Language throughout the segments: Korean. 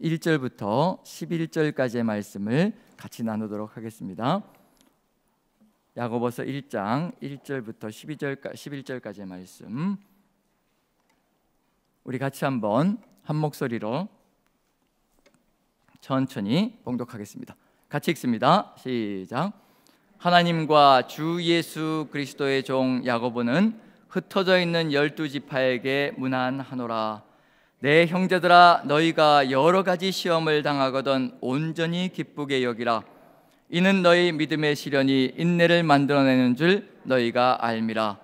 1절부터 11절까지의 말씀을 같이 나누도록 하겠습니다. 야고보서 1장 1절부터 11절까지의 말씀, 우리 같이 한번 한 목소리로 천천히 봉독하겠습니다. 같이 읽습니다. 시작. 하나님과 주 예수 그리스도의 종 야고보는 흩어져 있는 12지파에게 문안하노라. 내 형제들아, 너희가 여러 가지 시험을 당하거든 온전히 기쁘게 여기라. 이는 너희 믿음의 시련이 인내를 만들어내는 줄 너희가 알미라.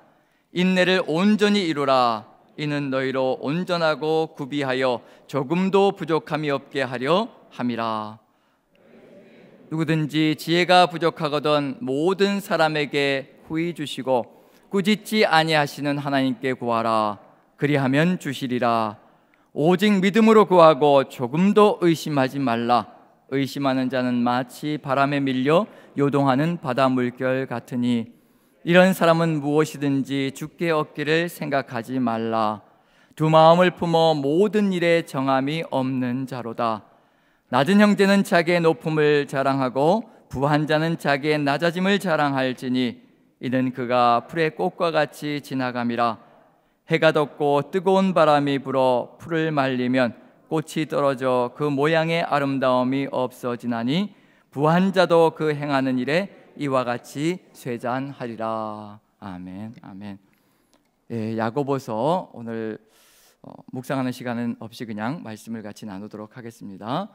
인내를 온전히 이루라. 이는 너희로 온전하고 구비하여 조금도 부족함이 없게 하려 함이라. 누구든지 지혜가 부족하거든 모든 사람에게 후히 주시고 꾸짖지 아니하시는 하나님께 구하라. 그리하면 주시리라. 오직 믿음으로 구하고 조금도 의심하지 말라. 의심하는 자는 마치 바람에 밀려 요동하는 바다 물결 같으니 이런 사람은 무엇이든지 주께 얻기를 생각하지 말라. 두 마음을 품어 모든 일에 정함이 없는 자로다. 낮은 형제는 자기의 높음을 자랑하고 부한 자는 자기의 낮아짐을 자랑할지니 이는 그가 풀의 꽃과 같이 지나감이라. 해가 덥고 뜨거운 바람이 불어 풀을 말리면 꽃이 떨어져 그 모양의 아름다움이 없어지나니 부한 자도 그 행하는 일에 이와 같이 쇠잔하리라. 아멘. 아멘. 예, 야고보서 오늘 묵상하는 시간은 없이 그냥 말씀을 같이 나누도록 하겠습니다.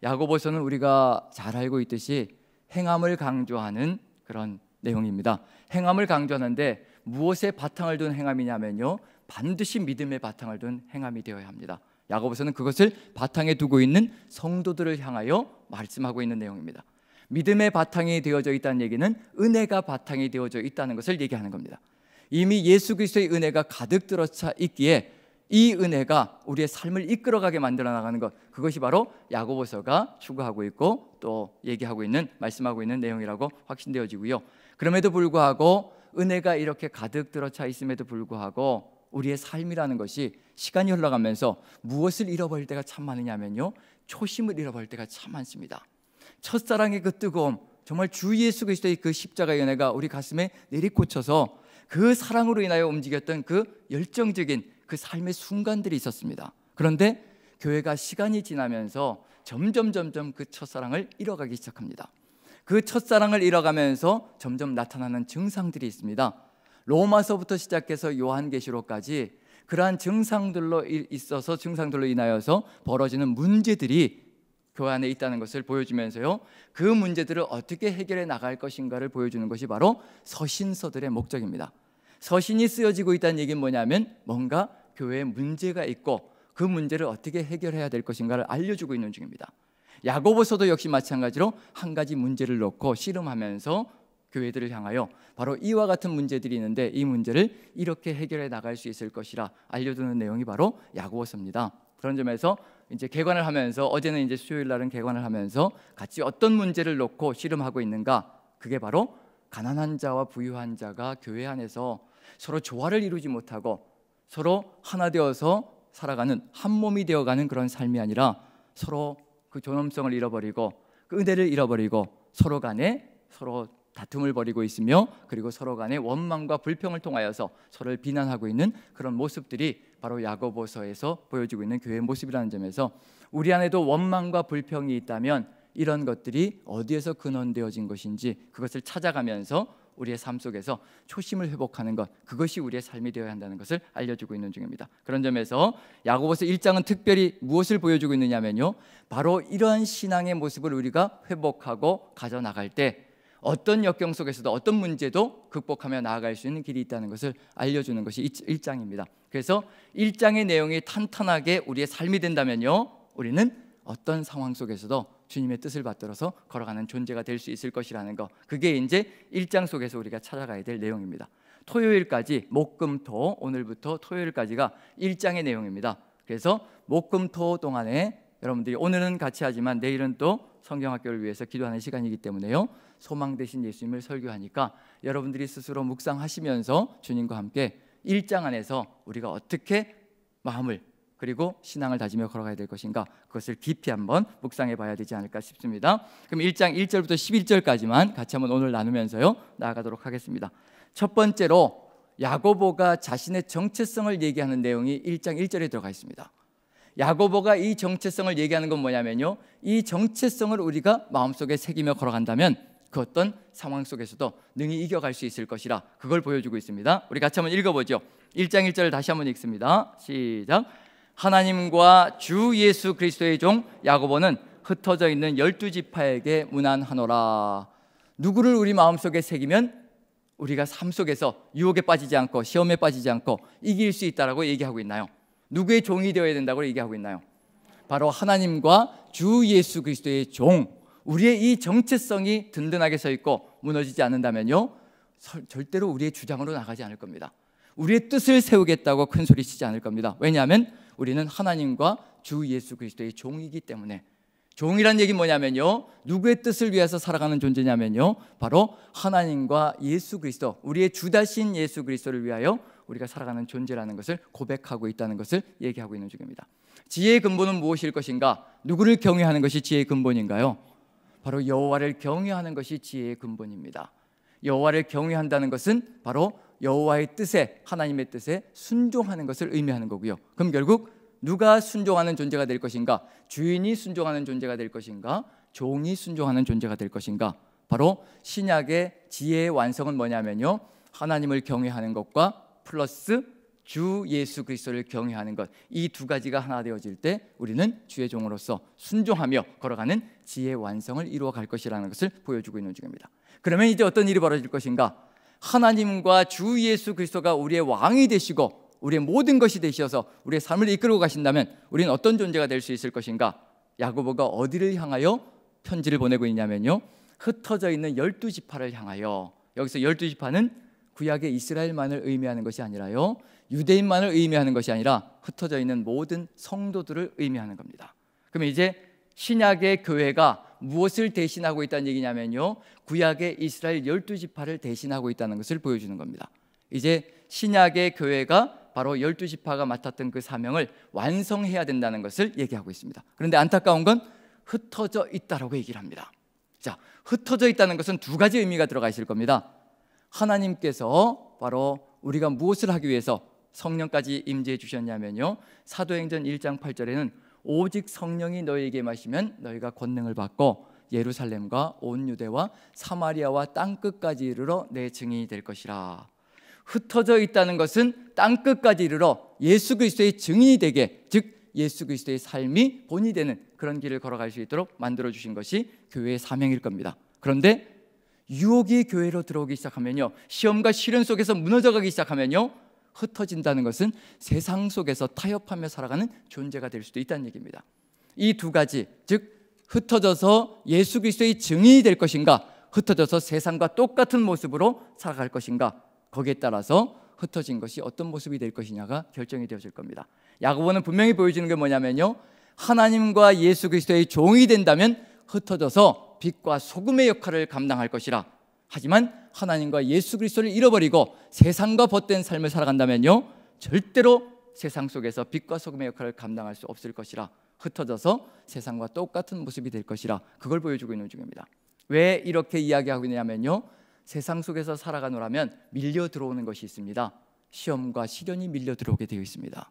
야고보서는 우리가 잘 알고 있듯이 행함을 강조하는 그런 내용입니다. 행함을 강조하는데 무엇에 바탕을 둔 행함이냐면요, 반드시 믿음의 바탕을 둔 행함이 되어야 합니다. 야고보서는 그것을 바탕에 두고 있는 성도들을 향하여 말씀하고 있는 내용입니다. 믿음의 바탕이 되어져 있다는 얘기는 은혜가 바탕이 되어져 있다는 것을 얘기하는 겁니다. 이미 예수 그리스도의 은혜가 가득 들어차 있기에 이 은혜가 우리의 삶을 이끌어가게 만들어 나가는 것, 그것이 바로 야고보서가 추구하고 있고 또 얘기하고 있는, 말씀하고 있는 내용이라고 확신되어지고요. 그럼에도 불구하고 은혜가 이렇게 가득 들어차 있음에도 불구하고 우리의 삶이라는 것이 시간이 흘러가면서 무엇을 잃어버릴 때가 참 많으냐면요, 초심을 잃어버릴 때가 참 많습니다. 첫사랑의 그 뜨거움, 정말 주 예수 그리스도의 그 십자가의 은혜가 우리 가슴에 내리꽂혀서 그 사랑으로 인하여 움직였던 그 열정적인 그 삶의 순간들이 있었습니다. 그런데 교회가 시간이 지나면서 점점 그 첫사랑을 잃어가기 시작합니다. 그 첫사랑을 잃어가면서 점점 나타나는 증상들이 있습니다. 로마서부터 시작해서 요한계시록까지 그러한 증상들로 인하여서 벌어지는 문제들이 교회 안에 있다는 것을 보여주면서요, 그 문제들을 어떻게 해결해 나갈 것인가를 보여주는 것이 바로 서신서들의 목적입니다. 서신이 쓰여지고 있다는 얘기는 뭐냐면 뭔가 교회에 문제가 있고 그 문제를 어떻게 해결해야 될 것인가를 알려주고 있는 중입니다. 야고보서도 역시 마찬가지로 한 가지 문제를 놓고 씨름하면서 교회들을 향하여 바로 이와 같은 문제들이 있는데 이 문제를 이렇게 해결해 나갈 수 있을 것이라 알려주는 내용이 바로 야고보서입니다. 그런 점에서 이제 개관을 하면서, 어제는 이제 수요일 날은 개관을 하면서 같이 어떤 문제를 놓고 씨름하고 있는가, 그게 바로 가난한 자와 부유한 자가 교회 안에서 서로 조화를 이루지 못하고 서로 하나 되어서 살아가는, 한 몸이 되어가는 그런 삶이 아니라 서로 그 존엄성을 잃어버리고 그 은혜를 잃어버리고 서로 간에 서로 다툼을 벌이고 있으며, 그리고 서로 간에 원망과 불평을 통하여서 서로를 비난하고 있는 그런 모습들이 바로 야고보서에서 보여지고 있는 교회의 모습이라는 점에서 우리 안에도 원망과 불평이 있다면 이런 것들이 어디에서 근원되어진 것인지 그것을 찾아가면서 우리의 삶 속에서 초심을 회복하는 것, 그것이 우리의 삶이 되어야 한다는 것을 알려주고 있는 중입니다. 그런 점에서 야고보서 1장은 특별히 무엇을 보여주고 있느냐면요, 바로 이러한 신앙의 모습을 우리가 회복하고 가져나갈 때 어떤 역경 속에서도 어떤 문제도 극복하며 나아갈 수 있는 길이 있다는 것을 알려주는 것이 1장입니다. 그래서 1장의 내용이 탄탄하게 우리의 삶이 된다면요, 우리는 어떤 상황 속에서도 주님의 뜻을 받들어서 걸어가는 존재가 될 수 있을 것이라는 것, 그게 이제 1장 속에서 우리가 찾아가야 될 내용입니다. 토요일까지, 목금토, 오늘부터 토요일까지가 1장의 내용입니다. 그래서 목금토 동안에 여러분들이 오늘은 같이 하지만 내일은 또 성경학교를 위해서 기도하는 시간이기 때문에요, 소망 되신 예수님을 설교하니까 여러분들이 스스로 묵상하시면서 주님과 함께 1장 안에서 우리가 어떻게 마음을 그리고 신앙을 다지며 걸어가야 될 것인가, 그것을 깊이 한번 묵상해 봐야 되지 않을까 싶습니다. 그럼 1장 1절부터 11절까지만 같이 한번 오늘 나누면서요 나아가도록 하겠습니다. 첫 번째로 야고보가 자신의 정체성을 얘기하는 내용이 1장 1절에 들어가 있습니다. 야고보가 이 정체성을 얘기하는 건 뭐냐면요, 이 정체성을 우리가 마음속에 새기며 걸어간다면 그 어떤 상황 속에서도 능히 이겨갈 수 있을 것이라, 그걸 보여주고 있습니다. 우리 같이 한번 읽어보죠. 1장 1절을 다시 한번 읽습니다. 시작. 하나님과 주 예수 그리스도의 종 야고보는 흩어져 있는 12지파에게 문안하노라. 누구를 우리 마음속에 새기면 우리가 삶 속에서 유혹에 빠지지 않고 시험에 빠지지 않고 이길 수 있다라고 얘기하고 있나요? 누구의 종이 되어야 된다고 얘기하고 있나요? 바로 하나님과 주 예수 그리스도의 종, 우리의 이 정체성이 든든하게 서 있고 무너지지 않는다면요 절대로 우리의 주장으로 나가지 않을 겁니다. 우리의 뜻을 세우겠다고 큰 소리 치지 않을 겁니다. 왜냐하면 우리는 하나님과 주 예수 그리스도의 종이기 때문에. 종이란 얘기는 뭐냐면요, 누구의 뜻을 위해서 살아가는 존재냐면요 바로 하나님과 예수 그리스도, 우리의 주 대신 예수 그리스도를 위하여 우리가 살아가는 존재라는 것을 고백하고 있다는 것을 얘기하고 있는 중입니다. 지혜의 근본은 무엇일 것인가? 누구를 경외하는 것이 지혜의 근본인가요? 바로 여호와를 경외하는 것이 지혜의 근본입니다. 여호와를 경외한다는 것은 바로 여호와의 뜻에, 하나님의 뜻에 순종하는 것을 의미하는 거고요. 그럼 결국 누가 순종하는 존재가 될 것인가? 주인이 순종하는 존재가 될 것인가? 종이 순종하는 존재가 될 것인가? 바로 신약의 지혜의 완성은 뭐냐면요, 하나님을 경외하는 것과 플러스 주 예수 그리스도를 경외하는 것, 이 두 가지가 하나 되어질 때 우리는 주의 종으로서 순종하며 걸어가는 지혜의 완성을 이루어 갈 것이라는 것을 보여주고 있는 중입니다. 그러면 이제 어떤 일이 벌어질 것인가? 하나님과 주 예수 그리스도가 우리의 왕이 되시고 우리의 모든 것이 되셔서 우리의 삶을 이끌고 가신다면 우리는 어떤 존재가 될 수 있을 것인가? 야고보가 어디를 향하여 편지를 보내고 있냐면요, 흩어져 있는 12지파를 향하여. 여기서 12지파는 구약의 이스라엘만을 의미하는 것이 아니라요, 유대인만을 의미하는 것이 아니라 흩어져 있는 모든 성도들을 의미하는 겁니다. 그러면 이제 신약의 교회가 무엇을 대신하고 있다는 얘기냐면요, 구약의 이스라엘 12지파를 대신하고 있다는 것을 보여주는 겁니다. 이제 신약의 교회가 바로 12지파가 맡았던 그 사명을 완성해야 된다는 것을 얘기하고 있습니다. 그런데 안타까운 건 흩어져 있다라고 얘기를 합니다. 자, 흩어져 있다는 것은 두 가지 의미가 들어가 있을 겁니다. 하나님께서 바로 우리가 무엇을 하기 위해서 성령까지 임재해 주셨냐면요, 사도행전 1장 8절에는 오직 성령이 너희에게 임하시면 너희가 권능을 받고 예루살렘과 온 유대와 사마리아와 땅끝까지 이르러 내 증인이 될 것이라. 흩어져 있다는 것은 땅끝까지 이르러 예수 그리스도의 증인이 되게, 즉 예수 그리스도의 삶이 본이 되는 그런 길을 걸어갈 수 있도록 만들어 주신 것이 교회의 사명일 겁니다. 그런데 유혹이 교회로 들어오기 시작하면요, 시험과 시련 속에서 무너져가기 시작하면요, 흩어진다는 것은 세상 속에서 타협하며 살아가는 존재가 될 수도 있다는 얘기입니다. 이 두 가지, 즉 흩어져서 예수 그리스도의 증인이 될 것인가, 흩어져서 세상과 똑같은 모습으로 살아갈 것인가, 거기에 따라서 흩어진 것이 어떤 모습이 될 것이냐가 결정이 되어질 겁니다. 야고보는 분명히 보여주는 게 뭐냐면요, 하나님과 예수 그리스도의 종이 된다면 흩어져서 빛과 소금의 역할을 감당할 것이라. 하지만 하나님과 예수 그리스도를 잃어버리고 세상과 벗된 삶을 살아간다면요, 절대로 세상 속에서 빛과 소금의 역할을 감당할 수 없을 것이라. 흩어져서 세상과 똑같은 모습이 될 것이라. 그걸 보여주고 있는 중입니다. 왜 이렇게 이야기하고 있냐면요, 세상 속에서 살아가노라면 밀려 들어오는 것이 있습니다. 시험과 시련이 밀려 들어오게 되어 있습니다.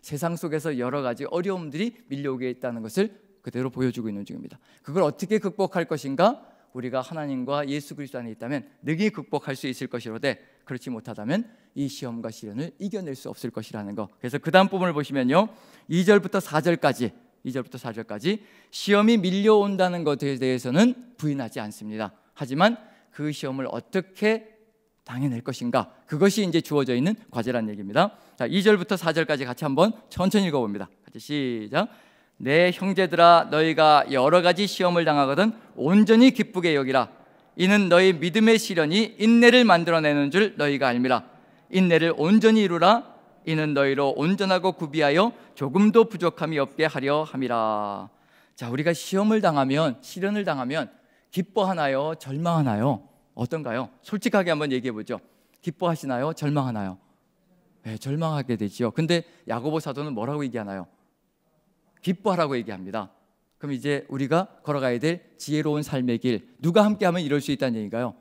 세상 속에서 여러 가지 어려움들이 밀려오게 있다는 것을 그대로 보여주고 있는 중입니다. 그걸 어떻게 극복할 것인가? 우리가 하나님과 예수 그리스도 안에 있다면 능히 극복할 수 있을 것이로되, 그렇지 못하다면 이 시험과 시련을 이겨낼 수 없을 것이라는 거. 그래서 그 다음 부분을 보시면요, 2절부터 4절까지 시험이 밀려온다는 것에 대해서는 부인하지 않습니다. 하지만 그 시험을 어떻게 당해낼 것인가, 그것이 이제 주어져 있는 과제라는 얘기입니다. 자, 2절부터 4절까지 같이 한번 천천히 읽어봅니다. 같이 시작. 내 형제들아, 너희가 여러 가지 시험을 당하거든 온전히 기쁘게 여기라. 이는 너희 믿음의 시련이 인내를 만들어내는 줄 너희가 알미라. 인내를 온전히 이루라. 이는 너희로 온전하고 구비하여 조금도 부족함이 없게 하려 함이라. 자, 우리가 시험을 당하면, 시련을 당하면 기뻐하나요? 절망하나요? 어떤가요? 솔직하게 한번 얘기해 보죠. 기뻐하시나요? 절망하나요? 절망하게 되지요. 근데 야고보 사도는 뭐라고 얘기하나요? 기뻐하라고 얘기합니다. 그럼 이제 우리가 걸어가야 될 지혜로운 삶의 길, 누가 함께하면 이룰 수 있다는 얘기인가요?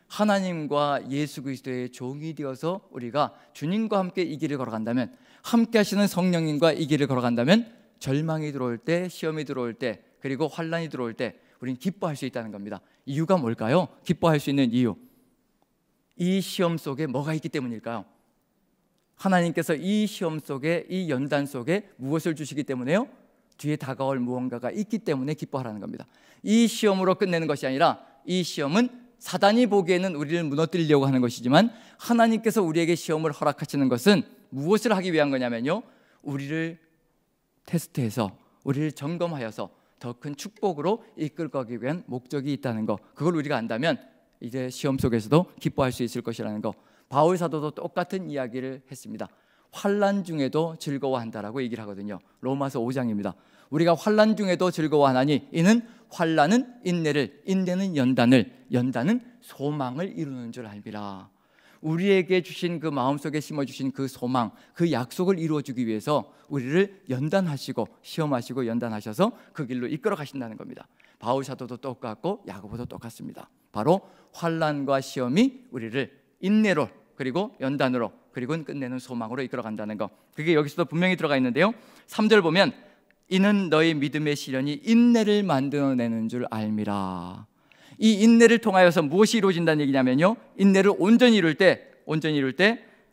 하나님과 예수 그리스도의 종이 되어서 우리가 주님과 함께 이 길을 걸어간다면, 함께 하시는 성령님과 이 길을 걸어간다면 절망이 들어올 때, 시험이 들어올 때, 그리고 환난이 들어올 때 우리는 기뻐할 수 있다는 겁니다. 이유가 뭘까요? 기뻐할 수 있는 이유, 이 시험 속에 뭐가 있기 때문일까요? 하나님께서 이 시험 속에, 이 연단 속에 무엇을 주시기 때문에요? 뒤에 다가올 무언가가 있기 때문에 기뻐하라는 겁니다. 이 시험으로 끝내는 것이 아니라, 이 시험은 사단이 보기에는 우리를 무너뜨리려고 하는 것이지만 하나님께서 우리에게 시험을 허락하시는 것은 무엇을 하기 위한 거냐면요, 우리를 테스트해서, 우리를 점검하여서 더 큰 축복으로 이끌어가기 위한 목적이 있다는 거, 그걸 우리가 안다면 이제 시험 속에서도 기뻐할 수 있을 것이라는 거. 바울 사도도 똑같은 이야기를 했습니다. 환난 중에도 즐거워한다라고 얘기를 하거든요. 로마서 5장입니다. 우리가 환난 중에도 즐거워하나니 이는 환난은 인내를, 인내는 연단을, 연단은 소망을 이루는 줄 알미라. 우리에게 주신 그 마음속에 심어주신 그 소망, 그 약속을 이루어주기 위해서 우리를 연단하시고 시험하시고 연단하셔서 그 길로 이끌어 가신다는 겁니다. 바울 사도도 똑같고 야고보도 똑같습니다. 바로 환난과 시험이 우리를 인내로, 그리고 연단으로, 그리고 끝내는 소망으로 이끌어 간다는 거, 그게 여기서도 분명히 들어가 있는데요. 3절 보면 이는 너희 믿음의 시련이 인내를 만들어내는 줄 알미라. 이 인내를 통하여서 무엇이 이루어진다는 얘기냐면요, 인내를 온전히 이룰 때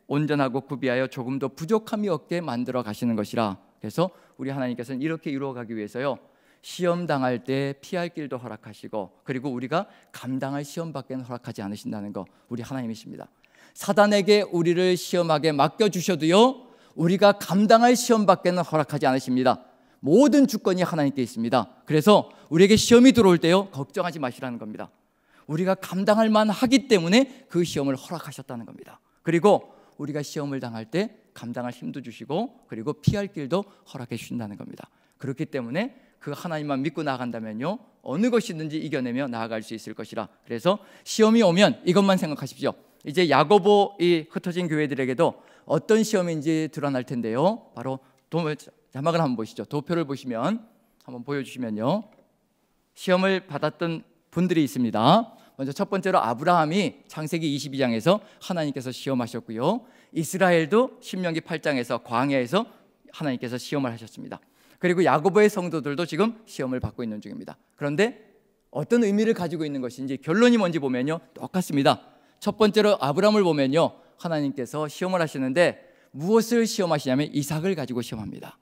온전하고 구비하여 조금도 부족함이 없게 만들어 가시는 것이라. 그래서 우리 하나님께서는 이렇게 이루어 가기 위해서요, 시험 당할 때 피할 길도 허락하시고, 그리고 우리가 감당할 시험 밖에는 허락하지 않으신다는 거, 우리 하나님이십니다. 사단에게 우리를 시험하게 맡겨주셔도요, 우리가 감당할 시험 밖에는 허락하지 않으십니다. 모든 주권이 하나님께 있습니다. 그래서 우리에게 시험이 들어올 때요, 걱정하지 마시라는 겁니다. 우리가 감당할 만하기 때문에 그 시험을 허락하셨다는 겁니다. 그리고 우리가 시험을 당할 때 감당할 힘도 주시고, 그리고 피할 길도 허락해 주신다는 겁니다. 그렇기 때문에 그 하나님만 믿고 나아간다면요, 어느 것이든지 이겨내며 나아갈 수 있을 것이라. 그래서 시험이 오면 이것만 생각하십시오. 이제 야고보 이 흩어진 교회들에게도 어떤 시험인지 드러날 텐데요, 바로 자막을 한번 보시죠. 도표를 보시면, 한번 보여주시면요, 시험을 받았던 분들이 있습니다. 먼저 첫 번째로 아브라함이 창세기 22장에서 하나님께서 시험하셨고요, 이스라엘도 신명기 8장에서 광야에서 하나님께서 시험을 하셨습니다. 그리고 야고보의 성도들도 지금 시험을 받고 있는 중입니다. 그런데 어떤 의미를 가지고 있는 것인지, 결론이 뭔지 보면요, 똑같습니다. 첫 번째로 아브라함을 보면요, 하나님께서 시험을 하시는데 무엇을 시험하시냐면 이삭을 가지고 시험합니다.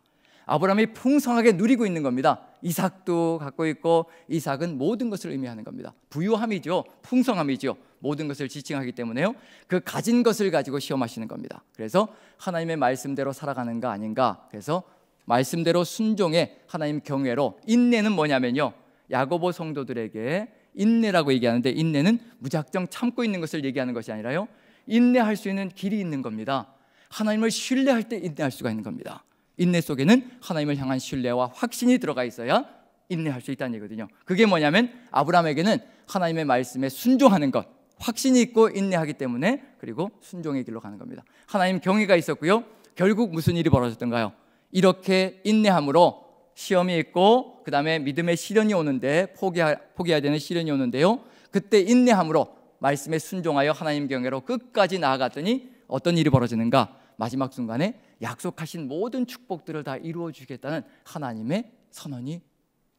아브라함이 풍성하게 누리고 있는 겁니다. 이삭도 갖고 있고, 이삭은 모든 것을 의미하는 겁니다. 부유함이죠, 풍성함이죠. 모든 것을 지칭하기 때문에요, 그 가진 것을 가지고 시험하시는 겁니다. 그래서 하나님의 말씀대로 살아가는가 아닌가, 그래서 말씀대로 순종해 하나님 경외로. 인내는 뭐냐면요, 야고보 성도들에게 인내라고 얘기하는데, 인내는 무작정 참고 있는 것을 얘기하는 것이 아니라요, 인내할 수 있는 길이 있는 겁니다. 하나님을 신뢰할 때 인내할 수가 있는 겁니다. 인내 속에는 하나님을 향한 신뢰와 확신이 들어가 있어야 인내할 수 있다는 얘기거든요. 그게 뭐냐면 아브라함에게는 하나님의 말씀에 순종하는 것, 확신이 있고 인내하기 때문에, 그리고 순종의 길로 가는 겁니다. 하나님 경외가 있었고요, 결국 무슨 일이 벌어졌던가요? 이렇게 인내함으로 시험이 있고, 그 다음에 믿음의 시련이 오는데, 포기해야 되는 시련이 오는데요, 그때 인내함으로 말씀에 순종하여 하나님 경외로 끝까지 나아갔더니 어떤 일이 벌어지는가? 마지막 순간에 약속하신 모든 축복들을 다 이루어 주겠다는 하나님의 선언이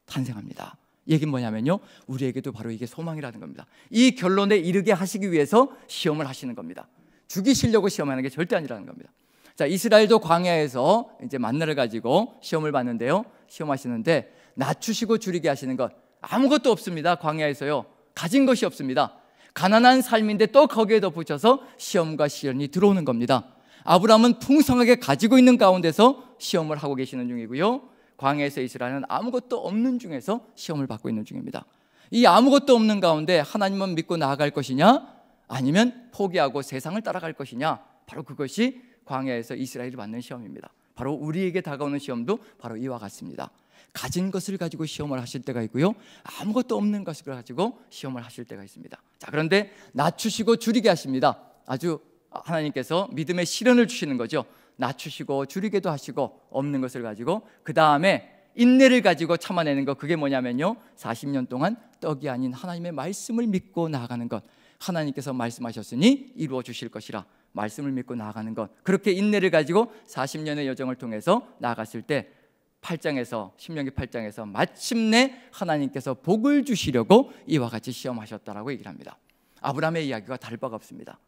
탄생합니다. 얘기는 뭐냐면요, 우리에게도 바로 이게 소망이라는 겁니다. 이 결론에 이르게 하시기 위해서 시험을 하시는 겁니다. 죽이시려고 시험하는 게 절대 아니라는 겁니다. 자, 이스라엘도 광야에서 이제 만나를 가지고 시험을 받는데요, 시험하시는데 낮추시고 줄이게 하시는 것, 아무것도 없습니다. 광야에서요, 가진 것이 없습니다. 가난한 삶인데 또 거기에 덧붙여서 시험과 시련이 들어오는 겁니다. 아브라함은 풍성하게 가지고 있는 가운데서 시험을 하고 계시는 중이고요, 광야에서 이스라엘은 아무것도 없는 중에서 시험을 받고 있는 중입니다. 이 아무것도 없는 가운데 하나님만 믿고 나아갈 것이냐, 아니면 포기하고 세상을 따라갈 것이냐, 바로 그것이 광야에서 이스라엘이 받는 시험입니다. 바로 우리에게 다가오는 시험도 바로 이와 같습니다. 가진 것을 가지고 시험을 하실 때가 있고요, 아무것도 없는 것을 가지고 시험을 하실 때가 있습니다. 자, 그런데 낮추시고 줄이게 하십니다. 아주 하나님께서 믿음의 시련을 주시는 거죠. 낮추시고 줄이게도 하시고 없는 것을 가지고 그 다음에 인내를 가지고 참아내는 것, 그게 뭐냐면요 40년 동안 떡이 아닌 하나님의 말씀을 믿고 나아가는 것. 하나님께서 말씀하셨으니 이루어 주실 것이라 말씀을 믿고 나아가는 것, 그렇게 인내를 가지고 40년의 여정을 통해서 나아갔을 때 8장에서 신명기 8장에서 마침내 하나님께서 복을 주시려고 이와 같이 시험하셨다라고 얘기를 합니다. 아브라함의 이야기가 다를 바가 없습니다.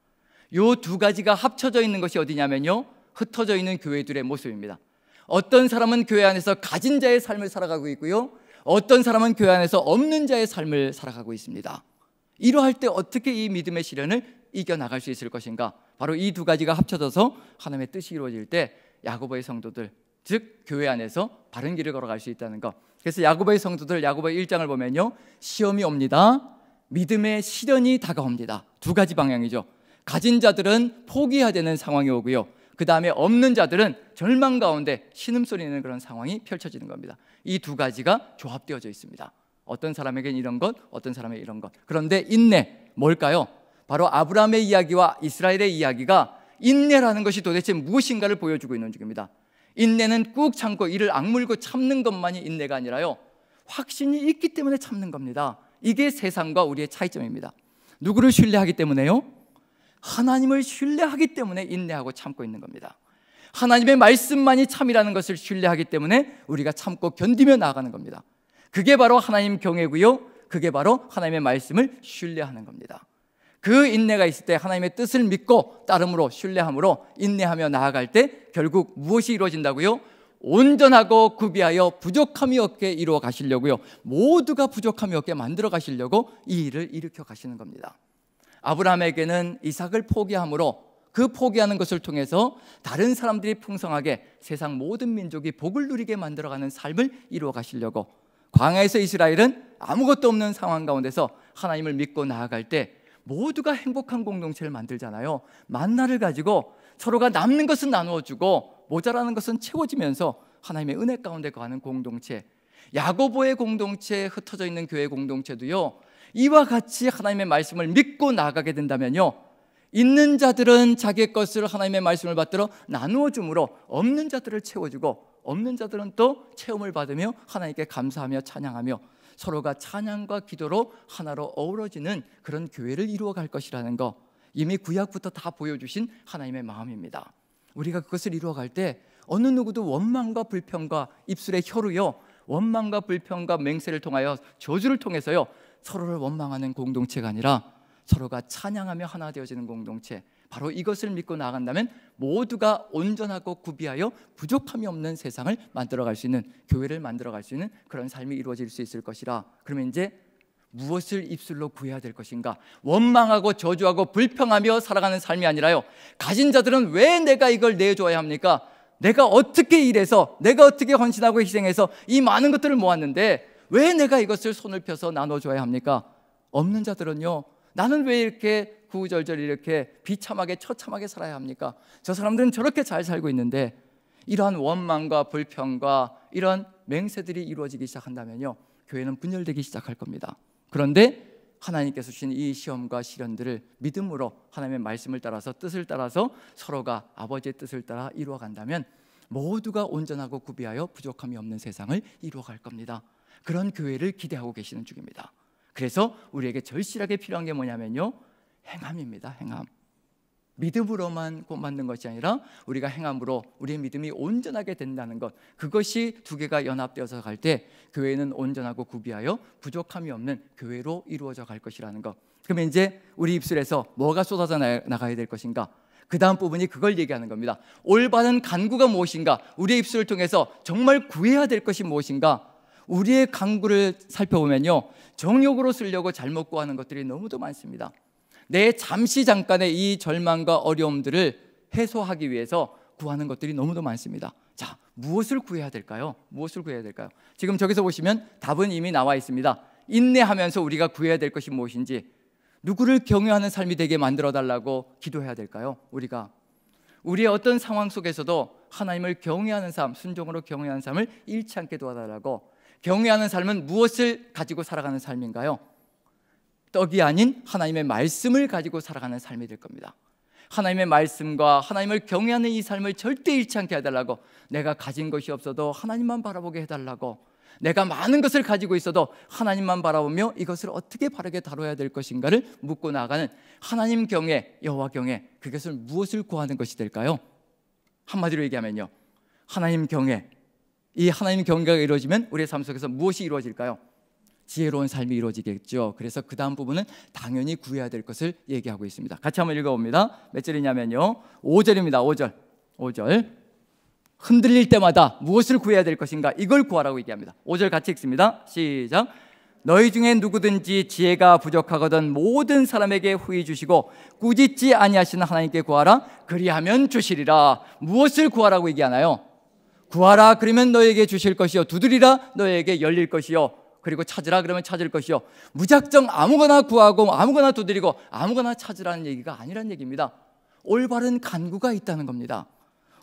요 두 가지가 합쳐져 있는 것이 어디냐면요 흩어져 있는 교회들의 모습입니다. 어떤 사람은 교회 안에서 가진 자의 삶을 살아가고 있고요, 어떤 사람은 교회 안에서 없는 자의 삶을 살아가고 있습니다. 이러할 때 어떻게 이 믿음의 시련을 이겨나갈 수 있을 것인가? 바로 이 두 가지가 합쳐져서 하나님의 뜻이 이루어질 때 야고보의 성도들, 즉 교회 안에서 바른 길을 걸어갈 수 있다는 것. 그래서 야고보의 성도들, 야고보 1장을 보면요 시험이 옵니다, 믿음의 시련이 다가옵니다. 두 가지 방향이죠. 가진 자들은 포기해야 되는 상황이 오고요, 그 다음에 없는 자들은 절망 가운데 신음소리 내는 그런 상황이 펼쳐지는 겁니다. 이 두 가지가 조합되어져 있습니다. 어떤 사람에게는 이런 것, 어떤 사람에게 이런 것. 그런데 인내, 뭘까요? 바로 아브라함의 이야기와 이스라엘의 이야기가 인내라는 것이 도대체 무엇인가를 보여주고 있는 중입니다. 인내는 꾹 참고 이를 악물고 참는 것만이 인내가 아니라요 확신이 있기 때문에 참는 겁니다. 이게 세상과 우리의 차이점입니다. 누구를 신뢰하기 때문에요? 하나님을 신뢰하기 때문에 인내하고 참고 있는 겁니다. 하나님의 말씀만이 참이라는 것을 신뢰하기 때문에 우리가 참고 견디며 나아가는 겁니다. 그게 바로 하나님 경외고요, 그게 바로 하나님의 말씀을 신뢰하는 겁니다. 그 인내가 있을 때 하나님의 뜻을 믿고 따름으로 신뢰함으로 인내하며 나아갈 때 결국 무엇이 이루어진다고요? 온전하고 구비하여 부족함이 없게 이루어 가시려고요, 모두가 부족함이 없게 만들어 가시려고 이 일을 일으켜 가시는 겁니다. 아브라함에게는 이삭을 포기함으로 그 포기하는 것을 통해서 다른 사람들이 풍성하게 세상 모든 민족이 복을 누리게 만들어가는 삶을 이루어 가시려고, 광야에서 이스라엘은 아무것도 없는 상황 가운데서 하나님을 믿고 나아갈 때 모두가 행복한 공동체를 만들잖아요. 만나를 가지고 서로가 남는 것은 나누어주고 모자라는 것은 채워지면서 하나님의 은혜 가운데 거하는 공동체, 야고보의 공동체에 흩어져 있는 교회 공동체도요 이와 같이 하나님의 말씀을 믿고 나아가게 된다면요 있는 자들은 자기의 것을 하나님의 말씀을 받들어 나누어 줌으로 없는 자들을 채워주고, 없는 자들은 또 체험을 받으며 하나님께 감사하며 찬양하며 서로가 찬양과 기도로 하나로 어우러지는 그런 교회를 이루어갈 것이라는 거, 이미 구약부터 다 보여주신 하나님의 마음입니다. 우리가 그것을 이루어갈 때 어느 누구도 원망과 불평과 입술의 혀로요 원망과 불평과 맹세를 통하여 저주를 통해서요 서로를 원망하는 공동체가 아니라 서로가 찬양하며 하나 되어지는 공동체, 바로 이것을 믿고 나아간다면 모두가 온전하고 구비하여 부족함이 없는 세상을 만들어갈 수 있는, 교회를 만들어갈 수 있는 그런 삶이 이루어질 수 있을 것이라. 그러면 이제 무엇을 입술로 구해야 될 것인가? 원망하고 저주하고 불평하며 살아가는 삶이 아니라요 가진 자들은 왜 내가 이걸 내줘야 합니까? 내가 어떻게 일해서, 내가 어떻게 헌신하고 희생해서 이 많은 것들을 모았는데 왜 내가 이것을 손을 펴서 나눠줘야 합니까? 없는 자들은요 나는 왜 이렇게 구구절절 이렇게 비참하게 처참하게 살아야 합니까? 저 사람들은 저렇게 잘 살고 있는데, 이러한 원망과 불평과 이런 맹세들이 이루어지기 시작한다면요 교회는 분열되기 시작할 겁니다. 그런데 하나님께서 주신 이 시험과 시련들을 믿음으로 하나님의 말씀을 따라서 뜻을 따라서 서로가 아버지의 뜻을 따라 이루어간다면 모두가 온전하고 구비하여 부족함이 없는 세상을 이루어갈 겁니다. 그런 교회를 기대하고 계시는 중입니다. 그래서 우리에게 절실하게 필요한 게 뭐냐면요 행함입니다. 행함. 믿음으로만 만든 것이 아니라 우리가 행함으로 우리의 믿음이 온전하게 된다는 것, 그것이 두 개가 연합되어서 갈 때 교회는 온전하고 구비하여 부족함이 없는 교회로 이루어져 갈 것이라는 것. 그러면 이제 우리 입술에서 뭐가 쏟아져 나가야 될 것인가? 그 다음 부분이 그걸 얘기하는 겁니다. 올바른 간구가 무엇인가? 우리의 입술을 통해서 정말 구해야 될 것이 무엇인가? 우리의 간구를 살펴보면요 정욕으로 쓰려고 잘못 구하는 것들이 너무도 많습니다. 내 잠시 잠깐의 이 절망과 어려움들을 해소하기 위해서 구하는 것들이 너무도 많습니다. 자, 무엇을 구해야 될까요? 무엇을 구해야 될까요? 지금 저기서 보시면 답은 이미 나와 있습니다. 인내하면서 우리가 구해야 될 것이 무엇인지, 누구를 경외하는 삶이 되게 만들어 달라고 기도해야 될까요? 우리가 우리의 어떤 상황 속에서도 하나님을 경외하는 삶, 순종으로 경외하는 삶을 잃지 않게 도와달라고. 경외하는 삶은 무엇을 가지고 살아가는 삶인가요? 떡이 아닌 하나님의 말씀을 가지고 살아가는 삶이 될 겁니다. 하나님의 말씀과 하나님을 경외하는 이 삶을 절대 잃지 않게 해달라고, 내가 가진 것이 없어도 하나님만 바라보게 해달라고, 내가 많은 것을 가지고 있어도 하나님만 바라보며 이것을 어떻게 바르게 다뤄야 될 것인가를 묻고 나아가는 하나님 경외, 여호와 경외, 그것을 무엇을 구하는 것이 될까요? 한마디로 얘기하면요, 하나님 경외. 이 하나님 경외가 이루어지면 우리의 삶 속에서 무엇이 이루어질까요? 지혜로운 삶이 이루어지겠죠. 그래서 그 다음 부분은 당연히 구해야 될 것을 얘기하고 있습니다. 같이 한번 읽어봅니다. 몇 절이냐면요, 5절입니다. 5절. 흔들릴 때마다 무엇을 구해야 될 것인가, 이걸 구하라고 얘기합니다. 5절 같이 읽습니다. 시작. 너희 중에 누구든지 지혜가 부족하거든 모든 사람에게 후히 주시고 꾸짖지 아니하시는 하나님께 구하라, 그리하면 주시리라. 무엇을 구하라고 얘기하나요? 구하라 그러면 너에게 주실 것이요, 두드리라 너에게 열릴 것이요, 그리고 찾으라 그러면 찾을 것이요. 무작정 아무거나 구하고 아무거나 두드리고 아무거나 찾으라는 얘기가 아니란 얘기입니다. 올바른 간구가 있다는 겁니다.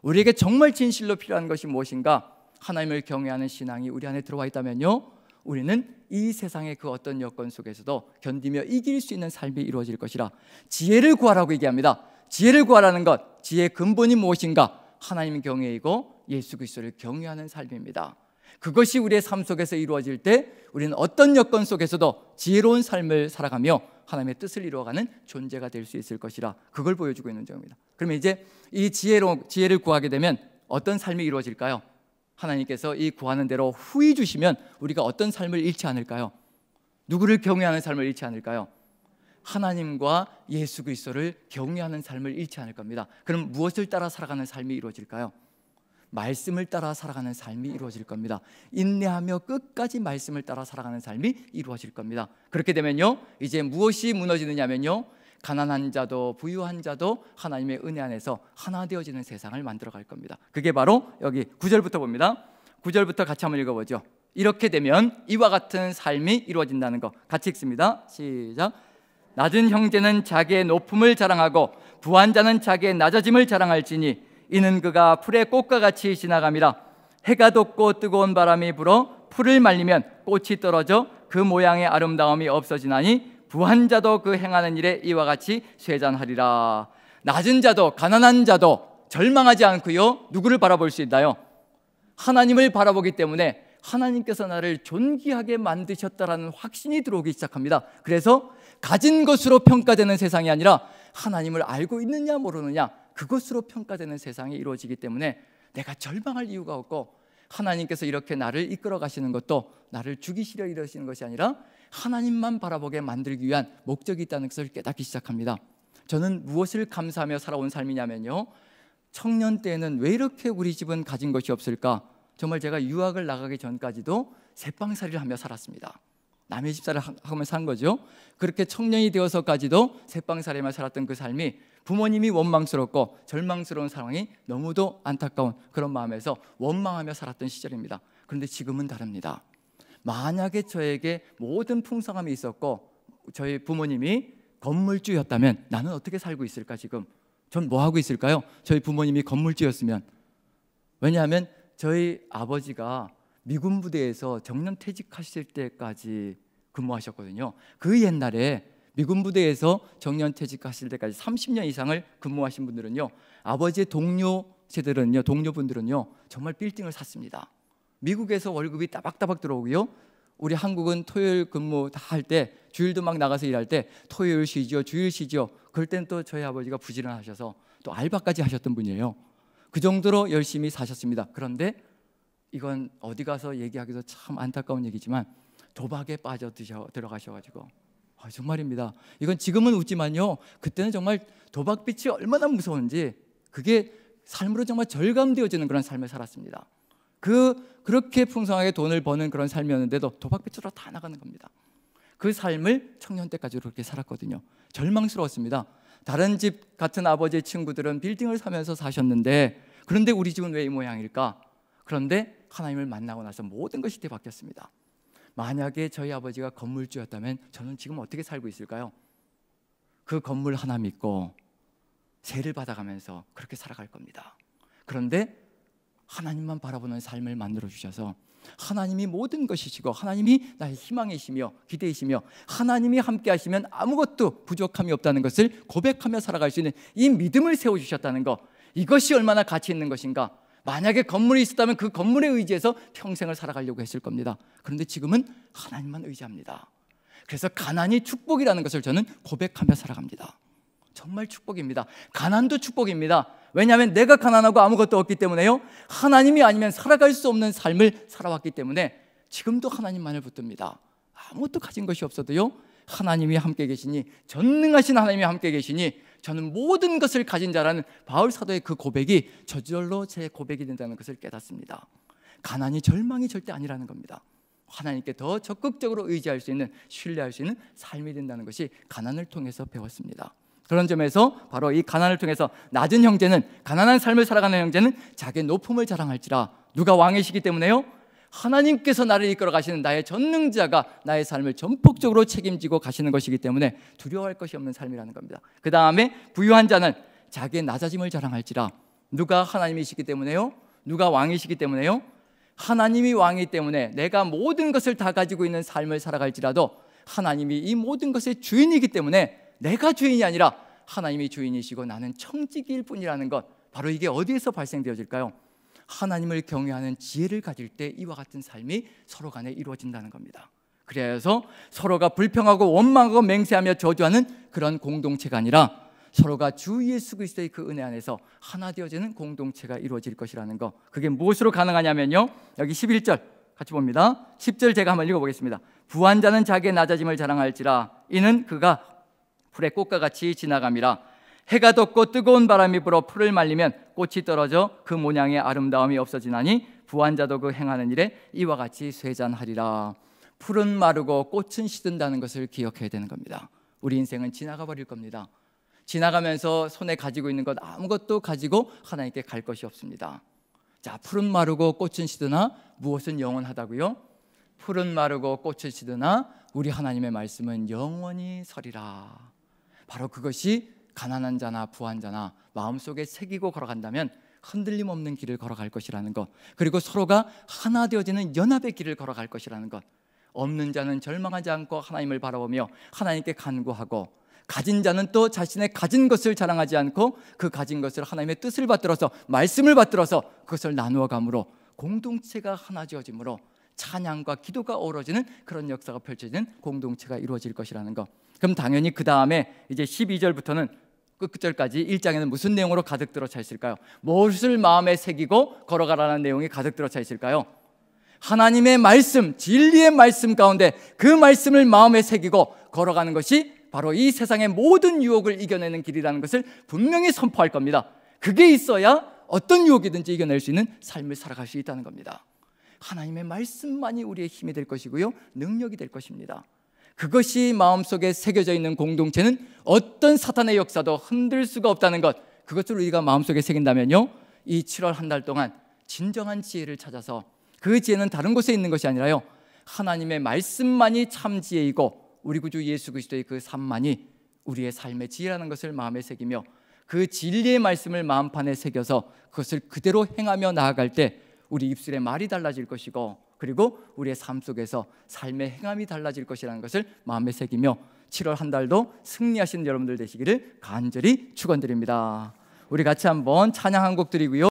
우리에게 정말 진실로 필요한 것이 무엇인가? 하나님을 경외하는 신앙이 우리 안에 들어와 있다면요, 우리는 이 세상의 그 어떤 여건 속에서도 견디며 이길 수 있는 삶이 이루어질 것이라. 지혜를 구하라고 얘기합니다. 지혜를 구하라는 것, 지혜의 근본이 무엇인가? 하나님 경외이고 예수 그리스도를 경외하는 삶입니다. 그것이 우리의 삶 속에서 이루어질 때 우리는 어떤 여건 속에서도 지혜로운 삶을 살아가며 하나님의 뜻을 이루어가는 존재가 될 수 있을 것이라, 그걸 보여주고 있는 점입니다. 그러면 이제 이 지혜를 구하게 되면 어떤 삶이 이루어질까요? 하나님께서 이 구하는 대로 후히 주시면 우리가 어떤 삶을 잃지 않을까요? 누구를 경외하는 삶을 잃지 않을까요? 하나님과 예수 그리스도를 경외하는 삶을 잃지 않을 겁니다. 그럼 무엇을 따라 살아가는 삶이 이루어질까요? 말씀을 따라 살아가는 삶이 이루어질 겁니다. 인내하며 끝까지 말씀을 따라 살아가는 삶이 이루어질 겁니다. 그렇게 되면요, 이제 무엇이 무너지느냐면요, 가난한 자도 부유한 자도 하나님의 은혜 안에서 하나 되어지는 세상을 만들어 갈 겁니다. 그게 바로 여기 9절부터 봅니다. 9절부터 같이 한번 읽어보죠. 이렇게 되면 이와 같은 삶이 이루어진다는 거 같이 읽습니다. 시작. 낮은 형제는 자기의 높음을 자랑하고 부한 자는 자기의 낮아짐을 자랑할지니 이는 그가 풀의 꽃과 같이 지나감이라. 해가 돋고 뜨거운 바람이 불어 풀을 말리면 꽃이 떨어져 그 모양의 아름다움이 없어지나니 부한 자도 그 행하는 일에 이와 같이 쇠잔하리라. 낮은 자도 가난한 자도 절망하지 않고요, 누구를 바라볼 수 있나요? 하나님을 바라보기 때문에 하나님께서 나를 존귀하게 만드셨다라는 확신이 들어오기 시작합니다. 그래서 가진 것으로 평가되는 세상이 아니라 하나님을 알고 있느냐 모르느냐, 그것으로 평가되는 세상이 이루어지기 때문에 내가 절망할 이유가 없고, 하나님께서 이렇게 나를 이끌어 가시는 것도 나를 죽이시려 이러시는 것이 아니라 하나님만 바라보게 만들기 위한 목적이 있다는 것을 깨닫기 시작합니다. 저는 무엇을 감사하며 살아온 삶이냐면요, 청년 때에는 왜 이렇게 우리 집은 가진 것이 없을까? 정말 제가 유학을 나가기 전까지도 새빵살이를 하며 살았습니다. 남의 집살이를 하며 산 거죠. 그렇게 청년이 되어서까지도 새빵살이며 살았던 그 삶이 부모님이 원망스럽고 절망스러운 상황이 너무도 안타까운 그런 마음에서 원망하며 살았던 시절입니다. 그런데 지금은 다릅니다. 만약에 저에게 모든 풍성함이 있었고 저희 부모님이 건물주였다면 나는 어떻게 살고 있을까? 지금 전 뭐 하고 있을까요? 저희 부모님이 건물주였으면. 왜냐하면 저희 아버지가 미군 부대에서 정년 퇴직하실 때까지 근무하셨거든요. 그 옛날에 미군 부대에서 정년 퇴직하실 때까지 30년 이상을 근무하신 분들은요, 아버지의 동료 세대는요, 동료분들은요, 정말 빌딩을 샀습니다. 미국에서 월급이 따박따박 들어오고요, 우리 한국은 토요일 근무 다 할 때, 주일도 막 나가서 일할 때 토요일 쉬죠, 주일 쉬죠. 그럴 때는 또 저희 아버지가 부지런하셔서 또 알바까지 하셨던 분이에요. 그 정도로 열심히 사셨습니다. 그런데 이건 어디 가서 얘기하기도 참 안타까운 얘기지만 도박에 빠져 들어가셔가지고, 정말입니다. 이건 지금은 웃지만요, 그때는 정말 도박빛이 얼마나 무서운지 그게 삶으로 정말 절감되어지는 그런 삶을 살았습니다. 그렇게 풍성하게 돈을 버는 그런 삶이었는데도 도박빛으로 다 나가는 겁니다. 그 삶을 청년 때까지 그렇게 살았거든요. 절망스러웠습니다. 다른 집 같은 아버지의 친구들은 빌딩을 사면서 사셨는데, 그런데 우리 집은 왜 이 모양일까? 그런데 하나님을 만나고 나서 모든 것이 뒤바뀌었습니다. 만약에 저희 아버지가 건물주였다면 저는 지금 어떻게 살고 있을까요? 그 건물 하나 믿고 세를 받아가면서 그렇게 살아갈 겁니다. 그런데 하나님만 바라보는 삶을 만들어 주셔서 하나님이 모든 것이시고 하나님이 나의 희망이시며 기대이시며 하나님이 함께 하시면 아무것도 부족함이 없다는 것을 고백하며 살아갈 수 있는 이 믿음을 세워주셨다는 것, 이것이 얼마나 가치 있는 것인가. 만약에 건물이 있었다면 그 건물에 의지해서 평생을 살아가려고 했을 겁니다. 그런데 지금은 하나님만 의지합니다. 그래서 가난이 축복이라는 것을 저는 고백하며 살아갑니다. 정말 축복입니다. 가난도 축복입니다. 왜냐하면 내가 가난하고 아무것도 없기 때문에요, 하나님이 아니면 살아갈 수 없는 삶을 살아왔기 때문에 지금도 하나님만을 붙듭니다. 아무것도 가진 것이 없어도요, 하나님이 함께 계시니, 전능하신 하나님이 함께 계시니 저는 모든 것을 가진 자라는 바울 사도의 그 고백이 저절로 제 고백이 된다는 것을 깨닫습니다. 가난이 절망이 절대 아니라는 겁니다. 하나님께 더 적극적으로 의지할 수 있는, 신뢰할 수 있는 삶이 된다는 것이 가난을 통해서 배웠습니다. 그런 점에서 바로 이 가난을 통해서 낮은 형제는, 가난한 삶을 살아가는 형제는 자기의 높음을 자랑할지라. 누가 왕이시기 때문에요, 하나님께서 나를 이끌어 가시는 나의 전능자가 나의 삶을 전폭적으로 책임지고 가시는 것이기 때문에 두려워할 것이 없는 삶이라는 겁니다. 그 다음에 부유한 자는 자기의 낮아짐을 자랑할지라. 누가 하나님이시기 때문에요, 누가 왕이시기 때문에요, 하나님이 왕이기 때문에 내가 모든 것을 다 가지고 있는 삶을 살아갈지라도 하나님이 이 모든 것의 주인이기 때문에 내가 주인이 아니라 하나님이 주인이시고 나는 청지기일 뿐이라는 것, 바로 이게 어디에서 발생되어질까요? 하나님을 경외하는 지혜를 가질 때 이와 같은 삶이 서로 간에 이루어진다는 겁니다. 그래서 서로가 불평하고 원망하고 맹세하며 저주하는 그런 공동체가 아니라 서로가 주 예수 그리스도의 그 은혜 안에서 하나 되어지는 공동체가 이루어질 것이라는 것, 그게 무엇으로 가능하냐면요, 여기 11절 같이 봅니다. 10절 제가 한번 읽어보겠습니다. 부한 자는 자기의 낮아짐을 자랑할지라. 이는 그가 풀의 꽃과 같이 지나감이라. 해가 돋고 뜨거운 바람이 불어 풀을 말리면 꽃이 떨어져 그 모양의 아름다움이 없어지나니 부한 자도 그 행하는 일에 이와 같이 쇠잔하리라. 풀은 마르고 꽃은 시든다는 것을 기억해야 되는 겁니다. 우리 인생은 지나가 버릴 겁니다. 지나가면서 손에 가지고 있는 것 아무것도 가지고 하나님께 갈 것이 없습니다. 자, 풀은 마르고 꽃은 시드나 무엇은 영원하다고요? 풀은 마르고 꽃은 시드나 우리 하나님의 말씀은 영원히 서리라. 바로 그것이 가난한 자나 부한 자나 마음속에 새기고 걸어간다면 흔들림 없는 길을 걸어갈 것이라는 것, 그리고 서로가 하나 되어지는 연합의 길을 걸어갈 것이라는 것. 없는 자는 절망하지 않고 하나님을 바라보며 하나님께 간구하고, 가진 자는 또 자신의 가진 것을 자랑하지 않고 그 가진 것을 하나님의 뜻을 받들어서, 말씀을 받들어서 그것을 나누어 감으로 공동체가 하나 되어짐으로 찬양과 기도가 어우러지는 그런 역사가 펼쳐지는 공동체가 이루어질 것이라는 것. 그럼 당연히 그 다음에 이제 12절부터는 끝절까지 1장에는 무슨 내용으로 가득 들어 차 있을까요? 무엇을 마음에 새기고 걸어가라는 내용이 가득 들어 차 있을까요? 하나님의 말씀, 진리의 말씀 가운데 그 말씀을 마음에 새기고 걸어가는 것이 바로 이 세상의 모든 유혹을 이겨내는 길이라는 것을 분명히 선포할 겁니다. 그게 있어야 어떤 유혹이든지 이겨낼 수 있는 삶을 살아갈 수 있다는 겁니다. 하나님의 말씀만이 우리의 힘이 될 것이고요, 능력이 될 것입니다. 그것이 마음속에 새겨져 있는 공동체는 어떤 사탄의 역사도 흔들 수가 없다는 것, 그것을 우리가 마음속에 새긴다면요, 이 7월 한 달 동안 진정한 지혜를 찾아서, 그 지혜는 다른 곳에 있는 것이 아니라요, 하나님의 말씀만이 참 지혜이고 우리 구주 예수 그리스도의 그 삶만이 우리의 삶의 지혜라는 것을 마음에 새기며 그 진리의 말씀을 마음판에 새겨서 그것을 그대로 행하며 나아갈 때 우리 입술의 말이 달라질 것이고, 그리고 우리의 삶 속에서 삶의 행함이 달라질 것이라는 것을 마음에 새기며 7월 한 달도 승리하시는 여러분들 되시기를 간절히 축원드립니다. 우리 같이 한번 찬양 한 곡 드리고요.